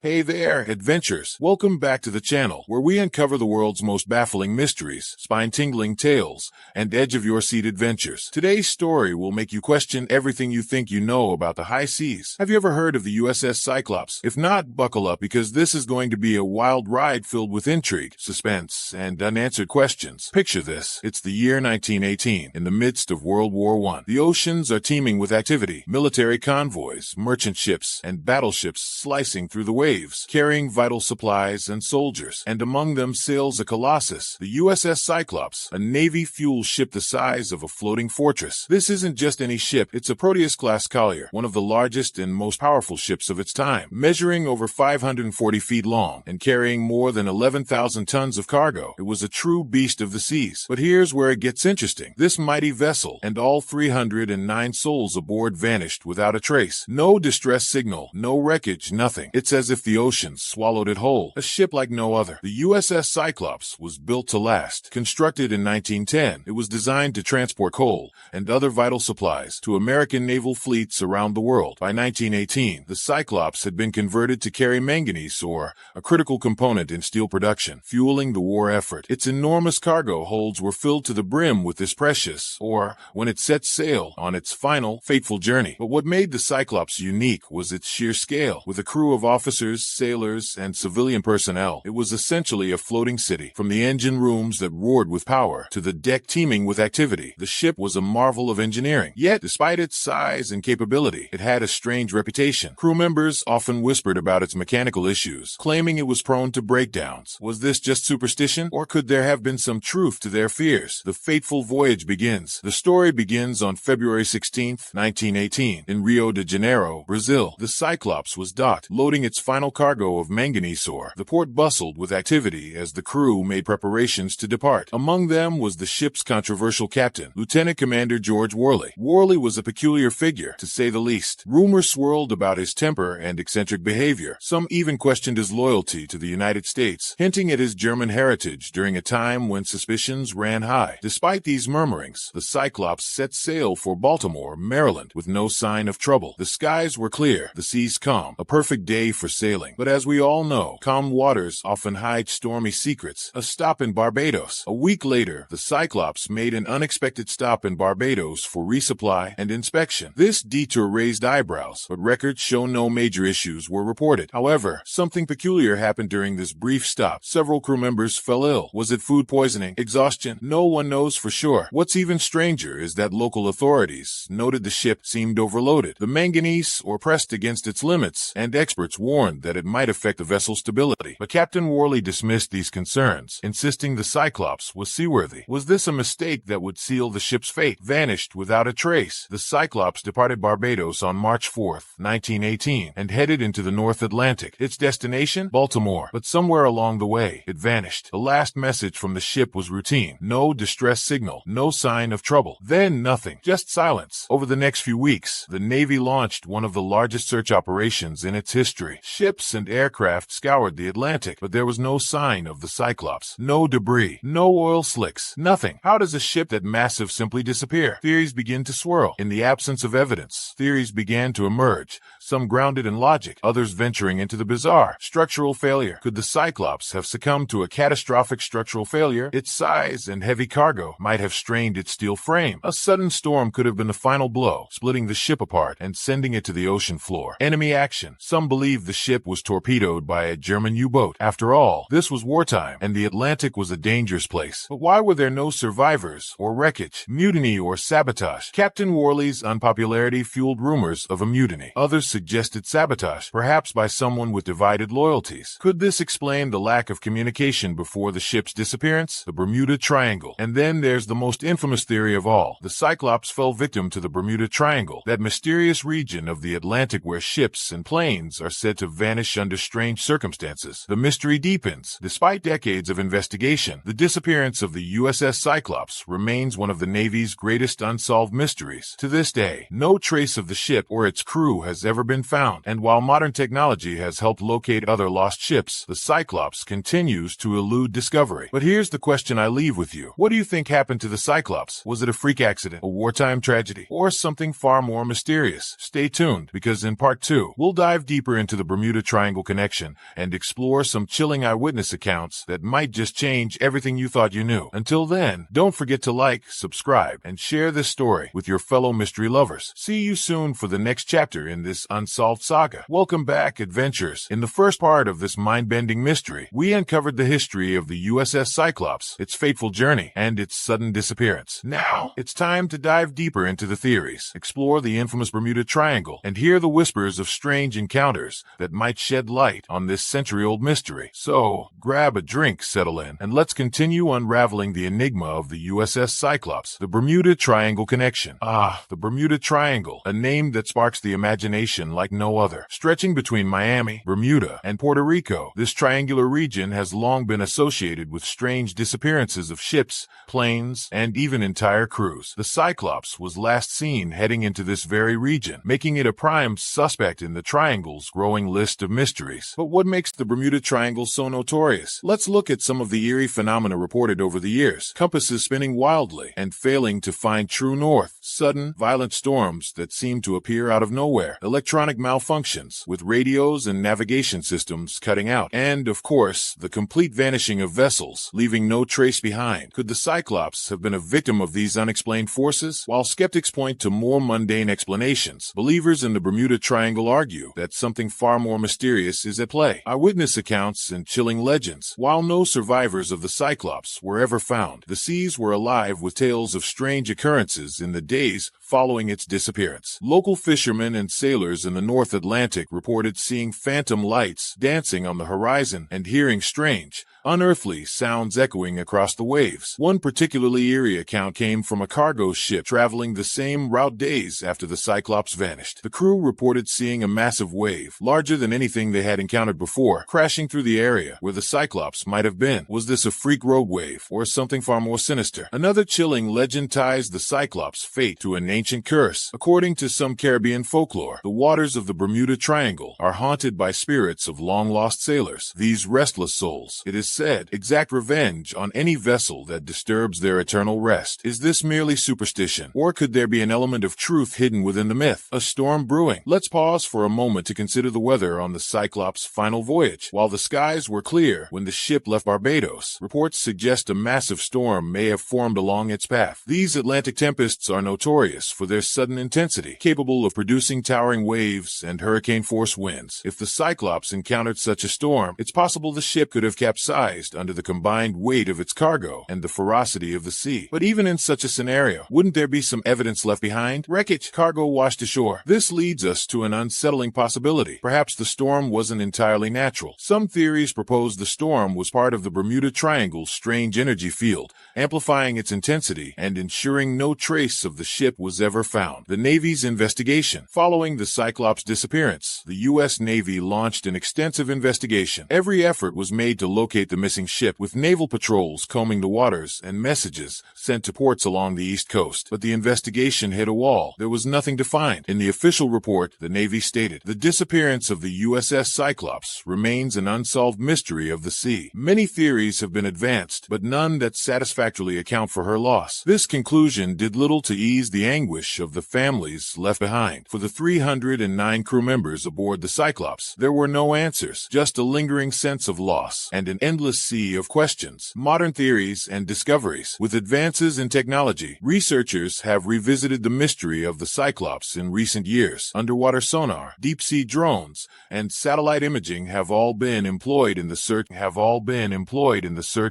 Hey there, adventurers! Welcome back to the channel, where we uncover the world's most baffling mysteries, spine-tingling tales, and edge-of-your-seat adventures. Today's story will make you question everything you think you know about the high seas. Have you ever heard of the USS Cyclops? If not, buckle up, because this is going to be a wild ride filled with intrigue, suspense, and unanswered questions. Picture this. It's the year 1918, in the midst of World War I. The oceans are teeming with activity, military convoys, merchant ships, and battleships slicing through the waves, carrying vital supplies and soldiers, and among them sails a colossus, the USS Cyclops, a Navy fuel ship the size of a floating fortress. This isn't just any ship, it's a Proteus-class collier, one of the largest and most powerful ships of its time, measuring over 540 feet long and carrying more than 11,000 tons of cargo. It was a true beast of the seas. But here's where it gets interesting. This mighty vessel and all 309 souls aboard vanished without a trace. No distress signal, no wreckage, nothing. It's as if the ocean swallowed it whole. A ship like no other. The USS Cyclops was built to last. Constructed in 1910, it was designed to transport coal and other vital supplies to American naval fleets around the world. By 1918, the Cyclops had been converted to carry manganese ore, a critical component in steel production, fueling the war effort. Its enormous cargo holds were filled to the brim with this precious ore when it set sail on its final, fateful journey. But what made the Cyclops unique was its sheer scale. With a crew of officers, sailors, and civilian personnel, it was essentially a floating city. From the engine rooms that roared with power to the deck teeming with activity, the ship was a marvel of engineering. Yet, despite its size and capability, it had a strange reputation. Crew members often whispered about its mechanical issues, claiming it was prone to breakdowns. Was this just superstition, or could there have been some truth to their fears? The fateful voyage begins. The story begins on February 16, 1918, in Rio de Janeiro, Brazil. The Cyclops was docked, loading its final cargo of manganese ore. The port bustled with activity as the crew made preparations to depart. Among them was the ship's controversial captain, Lieutenant Commander George Worley. Worley was a peculiar figure, to say the least. Rumors swirled about his temper and eccentric behavior. Some even questioned his loyalty to the United States, hinting at his German heritage during a time when suspicions ran high. Despite these murmurings, the Cyclops set sail for Baltimore, Maryland, with no sign of trouble. The skies were clear, the seas calm, a perfect day for sailing. But as we all know, calm waters often hide stormy secrets. A stop in Barbados. A week later, the Cyclops made an unexpected stop in Barbados for resupply and inspection. This detour raised eyebrows, but records show no major issues were reported. However, something peculiar happened during this brief stop. Several crew members fell ill. Was it food poisoning? Exhaustion? No one knows for sure. What's even stranger is that local authorities noted the ship seemed overloaded. The manganese ore pressed against its limits, and experts warned that it might affect the vessel's stability. But Captain Worley dismissed these concerns, insisting the Cyclops was seaworthy. Was this a mistake that would seal the ship's fate? Vanished without a trace. The Cyclops departed Barbados on March 4, 1918, and headed into the North Atlantic. Its destination? Baltimore. But somewhere along the way, it vanished. The last message from the ship was routine. No distress signal. No sign of trouble. Then nothing. Just silence. Over the next few weeks, the Navy launched one of the largest search operations in its history. Ships and aircraft scoured the Atlantic, but there was no sign of the Cyclops. No debris. No oil slicks. Nothing. How does a ship that massive simply disappear? Theories begin to swirl. In the absence of evidence, theories began to emerge, some grounded in logic, others venturing into the bizarre. Structural failure. Could the Cyclops have succumbed to a catastrophic structural failure? Its size and heavy cargo might have strained its steel frame. A sudden storm could have been the final blow, splitting the ship apart and sending it to the ocean floor. Enemy action. Some believe the ship was torpedoed by a German U-boat. After all, this was wartime, and the Atlantic was a dangerous place. But why were there no survivors or wreckage? Mutiny or sabotage? Captain Worley's unpopularity fueled rumors of a mutiny. Others suggested sabotage, perhaps by someone with divided loyalties. Could this explain the lack of communication before the ship's disappearance? The Bermuda Triangle. And then there's the most infamous theory of all. The Cyclops fell victim to the Bermuda Triangle, that mysterious region of the Atlantic where ships and planes are said to vanish under strange circumstances. The mystery deepens. Despite decades of investigation, the disappearance of the USS Cyclops remains one of the Navy's greatest unsolved mysteries. To this day, no trace of the ship or its crew has ever been found, and while modern technology has helped locate other lost ships, the Cyclops continues to elude discovery. But here's the question I leave with you. What do you think happened to the Cyclops? Was it a freak accident, a wartime tragedy, or something far more mysterious? Stay tuned, because in part 2, we'll dive deeper into the Bermuda Bermuda Triangle connection and explore some chilling eyewitness accounts that might just change everything you thought you knew. Until then, don't forget to like, subscribe, and share this story with your fellow mystery lovers. See you soon for the next chapter in this unsolved saga. Welcome back, adventurers. In the first part of this mind-bending mystery, we uncovered the history of the USS Cyclops, its fateful journey, and its sudden disappearance. Now, it's time to dive deeper into the theories, explore the infamous Bermuda Triangle, and hear the whispers of strange encounters that might shed light on this century-old mystery. So, grab a drink, settle in, and let's continue unraveling the enigma of the USS Cyclops, the Bermuda Triangle connection. Ah, the Bermuda Triangle, a name that sparks the imagination like no other. Stretching between Miami, Bermuda, and Puerto Rico, this triangular region has long been associated with strange disappearances of ships, planes, and even entire crews. The Cyclops was last seen heading into this very region, making it a prime suspect in the triangle's growing list of mysteries. But what makes the Bermuda Triangle so notorious? Let's look at some of the eerie phenomena reported over the years. Compasses spinning wildly and failing to find true north. Sudden, violent storms that seem to appear out of nowhere. Electronic malfunctions, with radios and navigation systems cutting out. And, of course, the complete vanishing of vessels, leaving no trace behind. Could the Cyclops have been a victim of these unexplained forces? While skeptics point to more mundane explanations, believers in the Bermuda Triangle argue that something far more mysterious is at play. Eyewitness accounts and chilling legends. While no survivors of the Cyclops were ever found, the seas were alive with tales of strange occurrences in the days following its disappearance. Local fishermen and sailors in the North Atlantic reported seeing phantom lights dancing on the horizon and hearing strange, unearthly sounds echoing across the waves. One particularly eerie account came from a cargo ship traveling the same route days after the Cyclops vanished. The crew reported seeing a massive wave, larger than anything they had encountered before, crashing through the area where the Cyclops might have been. Was this a freak rogue wave, or something far more sinister? Another chilling legend ties the Cyclops' fate to an ancient curse. According to some Caribbean folklore, the waters of the Bermuda Triangle are haunted by spirits of long-lost sailors. These restless souls, it is said, exact revenge on any vessel that disturbs their eternal rest. Is this merely superstition, or could there be an element of truth hidden within the myth? A storm brewing. Let's pause for a moment to consider the weather on the Cyclops' final voyage. While the skies were clear when the ship left Barbados, reports suggest a massive storm may have formed along its path. These Atlantic tempests are notorious for their sudden intensity, capable of producing towering waves and hurricane-force winds. If the Cyclops encountered such a storm, it's possible the ship could have capsized under the combined weight of its cargo and the ferocity of the sea. But even in such a scenario, wouldn't there be some evidence left behind? Wreckage, cargo washed ashore. This leads us to an unsettling possibility. Perhaps the storm wasn't entirely natural. Some theories propose the storm was part of the Bermuda Triangle's strange energy field, amplifying its intensity and ensuring no trace of the ship was ever found. The Navy's investigation. Following the Cyclops' disappearance, the U.S. Navy launched an extensive investigation. Every effort was made to locate the missing ship, with naval patrols combing the waters and messages sent to ports along the East Coast. But the investigation hit a wall. There was nothing to find. In the official report, the Navy stated, "The disappearance of the USS Cyclops remains an unsolved mystery of the sea. Many theories have been advanced, but none that satisfactorily account for her loss." This conclusion did little to ease the anguish of the families left behind. For the 309 crew members aboard the Cyclops, there were no answers, just a lingering sense of loss and an endless sea of questions. Modern theories and discoveries. With advances in technology, researchers have revisited the mystery of the Cyclops in recent years. Underwater sonar, deep-sea drones, and satellite imaging have all been employed in the search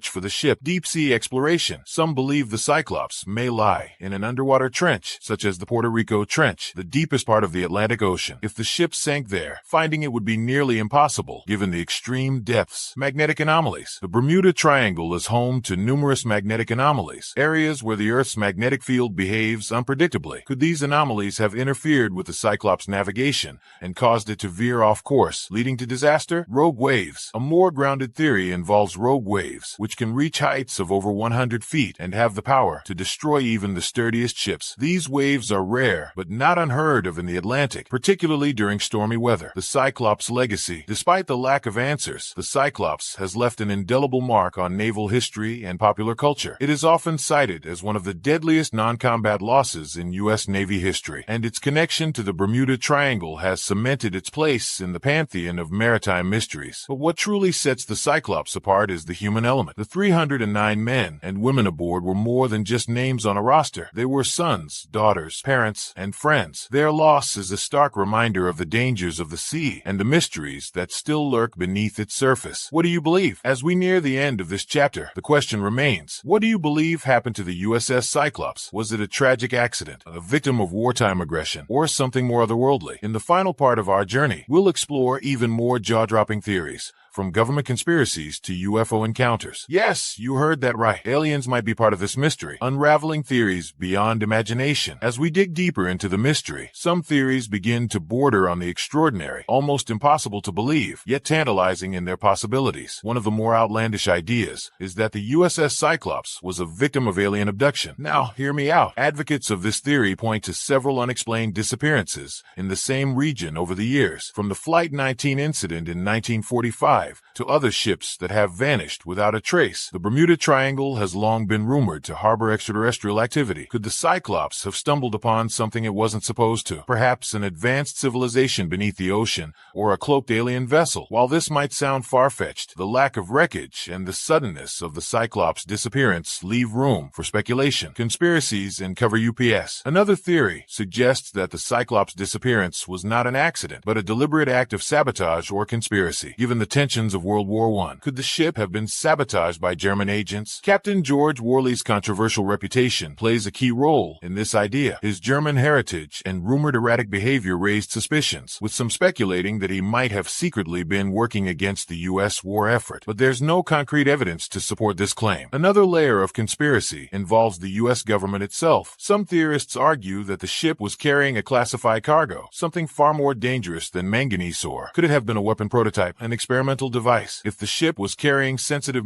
for the ship. Deep-sea exploration. Some believe the Cyclops may lie in an underwater trench, such as the Puerto Rico Trench, the deepest part of the Atlantic Ocean. If the ship sank there, finding it would be nearly impossible, given the extreme depths. Magnetic anomalies. The Bermuda Triangle is home to numerous magnetic anomalies, areas where the Earth's magnetic field behaves unpredictably. Could these anomalies have interfered with the Cyclops' navigation and caused it to veer off course, leading to disaster? Rogue waves. A more grounded theory involves rogue waves, which can reach heights of over 100 feet and have the power to destroy even the sturdiest ships. These These waves are rare, but not unheard of in the Atlantic, particularly during stormy weather. The Cyclops legacy. Despite the lack of answers, the Cyclops has left an indelible mark on naval history and popular culture. It is often cited as one of the deadliest non-combat losses in U.S. Navy history, and its connection to the Bermuda Triangle has cemented its place in the pantheon of maritime mysteries. But what truly sets the Cyclops apart is the human element. The 309 men and women aboard were more than just names on a roster. They were sons, daughters, parents, and friends. Their loss is a stark reminder of the dangers of the sea and the mysteries that still lurk beneath its surface. What do you believe? As we near the end of this chapter, the question remains, what do you believe happened to the USS Cyclops? Was it a tragic accident, a victim of wartime aggression, or something more otherworldly? In the final part of our journey, we'll explore even more jaw-dropping theories, from government conspiracies to UFO encounters. Yes, you heard that right. Aliens might be part of this mystery, unraveling theories beyond imagination. As we dig deeper into the mystery, some theories begin to border on the extraordinary, almost impossible to believe, yet tantalizing in their possibilities. One of the more outlandish ideas is that the USS Cyclops was a victim of alien abduction. Now, hear me out. Advocates of this theory point to several unexplained disappearances in the same region over the years, from the Flight 19 incident in 1945 to other ships that have vanished without a trace. The Bermuda Triangle has long been rumored to harbor extraterrestrial activity. Could the Cyclops have stumbled upon something it wasn't supposed to? Perhaps an advanced civilization beneath the ocean, or a cloaked alien vessel? While this might sound far-fetched, the lack of wreckage and the suddenness of the Cyclops' disappearance leave room for speculation, conspiracies, and cover UPS. Another theory suggests that the Cyclops' disappearance was not an accident, but a deliberate act of sabotage or conspiracy. Given the tensions of World War I, could the ship have been sabotaged by German agents? Captain George Worley's controversial reputation plays a key role in this idea. His German heritage and rumored erratic behavior raised suspicions, with some speculating that he might have secretly been working against the U.S. war effort. But there's no concrete evidence to support this claim. Another layer of conspiracy involves the U.S. government itself. Some theorists argue that the ship was carrying a classified cargo, something far more dangerous than manganese ore. Could it have been a weapon prototype, an experimental device? If the ship was carrying sensitive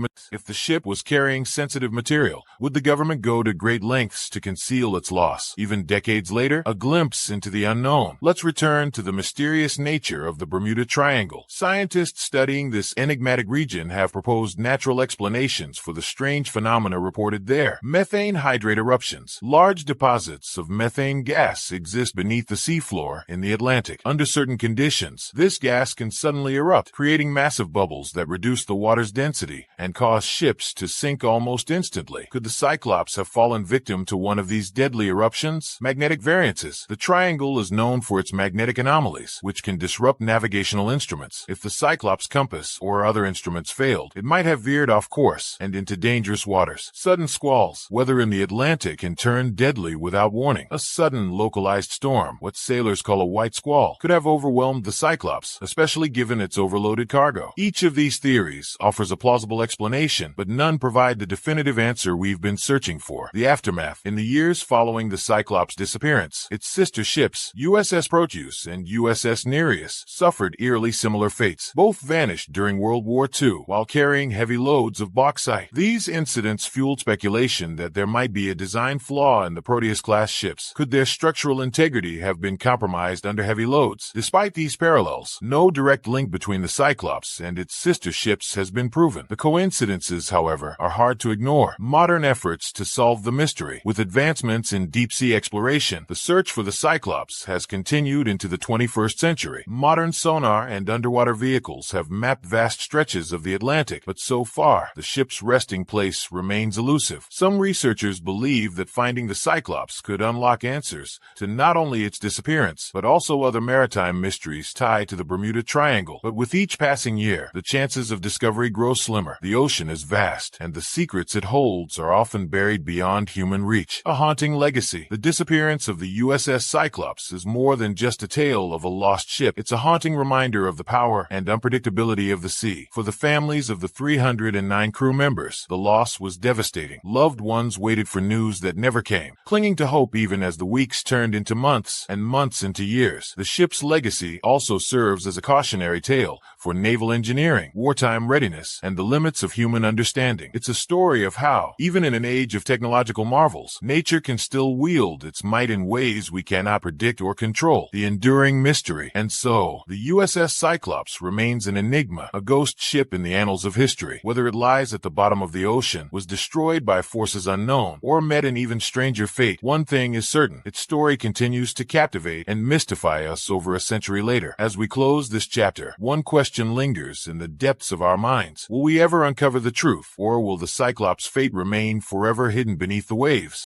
material, would the government go to great lengths to conceal its loss? Even decades later, a glimpse into the unknown. Let's return to the mysterious nature of the Bermuda Triangle. Scientists studying this enigmatic region have proposed natural explanations for the strange phenomena reported there. Methane hydrate eruptions. Large deposits of methane gas exist beneath the seafloor in the Atlantic. Under certain conditions, this gas can suddenly erupt, creating massive bubbles that reduce the water's density and cause ships to sink almost instantly. Could the Cyclops have fallen victim to one of these deadly eruptions? Magnetic variances. The triangle is known for its magnetic anomalies, which can disrupt navigational instruments. If the Cyclops compass or other instruments failed, it might have veered off course and into dangerous waters. Sudden squalls. Weather in the Atlantic can turn deadly without warning. A sudden localized storm, what sailors call a white squall, could have overwhelmed the Cyclops, especially given its overloaded cargo. Each of these theories offers a plausible explanation, but none provide the definitive answer we've been searching for. The aftermath. In the years following the Cyclops' disappearance, its sister ships, USS Proteus and USS Nereus, suffered eerily similar fates. Both vanished during World War II while carrying heavy loads of bauxite. These incidents fueled speculation that there might be a design flaw in the Proteus-class ships. Could their structural integrity have been compromised under heavy loads? Despite these parallels, no direct link between the Cyclops and its sister ships has been proven. The coincidences, however, are hard to ignore. Modern efforts to solve the mystery. With advancements in deep-sea exploration, the search for the Cyclops has continued into the 21st century. Modern sonar and underwater vehicles have mapped vast stretches of the Atlantic, but so far, the ship's resting place remains elusive. Some researchers believe that finding the Cyclops could unlock answers to not only its disappearance, but also other maritime mysteries tied to the Bermuda Triangle. But with each passing year, the chances of discovery grow slimmer. The ocean is vast, and the secrets it holds are often buried beyond human reach. A haunting legacy. The disappearance of the USS Cyclops is more than just a tale of a lost ship. It's a haunting reminder of the power and unpredictability of the sea. For the families of the 309 crew members, the loss was devastating. Loved ones waited for news that never came, clinging to hope even as the weeks turned into months and months into years. The ship's legacy also serves as a cautionary tale for naval engineering, wartime readiness, and the limits of human understanding. It's a story of how, even in an age of technological marvels, nature can still wield its might in ways we cannot predict or control. The enduring mystery. And so, the USS Cyclops remains an enigma, a ghost ship in the annals of history. Whether it lies at the bottom of the ocean, was destroyed by forces unknown, or met an even stranger fate, one thing is certain: its story continues to captivate and mystify us over a century later. As we close this chapter, one question lingers in the depths of our minds. Will we ever uncover the truth, or will the Cyclops' fate remain forever hidden beneath the waves?